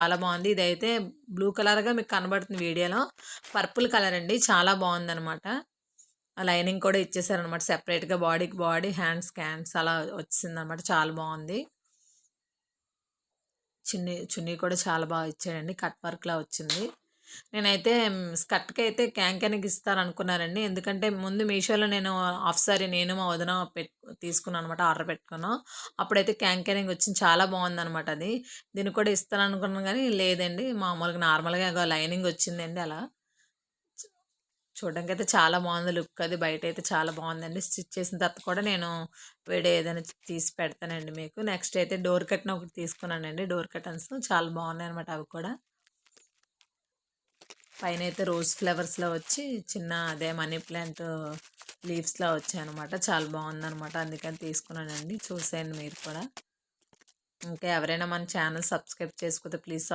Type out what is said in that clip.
చాలా బాగుంది. ఇదైతే బ్లూ కలర్‌గా మీకు కనబడుతుంది వీడియోలో. పర్పుల్ కలర్ అండి. చాలా బాగుందనమాట. లైనింగ్ కూడా ఇచ్చేసారనమాట. సెపరేట్‌గా బాడీకి బాడీ, హ్యాండ్స్‌కి హ్యాండ్స్ అలా వచ్చిందనమాట. చాలా బాగుంది. చున్నీ కూడా చాలా బాగా ఇచ్చాడండి. కట్ వర్క్‌లా వచ్చింది. నేనైతే స్కర్ట్‌కైతే క్యాంకెన్‌కి ఇస్తారనుకున్నానండి. ఎందుకంటే ముందు మీషోలో నేను హాఫ్ సారీ నేను మా వదిన తీసుకున్నాననమాట. ఆర్డర్ పెట్టుకున్నాం. అప్పుడైతే క్యాంకెనింగ్ వచ్చింది. చాలా బాగుందనమాట అది. దీనికి కూడా ఇస్తాననుకున్నాను గానీ లేదండి. మామూలుగా నార్మల్‌గా ఇగో లైనింగ్ వచ్చిందండి అలా. చూడడానికైతే చాలా బాగుంది లుక్ అది. బయటైతే చాలా బాగుందండి. స్టిచ్ చేసిన తర్వాత కూడా నేను వీడియో ఏదైనా తీసి పెడతానండి మీకు. నెక్స్ట్ అయితే డోర్ కర్టెన్ ఒకటి తీసుకున్నానండి. డోర్ కర్టెన్స్ చాలా బాగున్నాయన్నమాట అవి కూడా. పైనైతే రోజ్ ఫ్లవర్స్‌లో వచ్చి చిన్న అదే మనీ ప్లాంట్ లీవ్స్‌లా వచ్చాయన్నమాట. చాలా బాగుందనమాట. అందుకని తీసుకున్నానండి. చూసేయండి మీరు కూడా. ఇంకా ఎవరైనా మన ఛానల్ సబ్స్క్రైబ్ చేసుకోకపోతే ప్లీజ్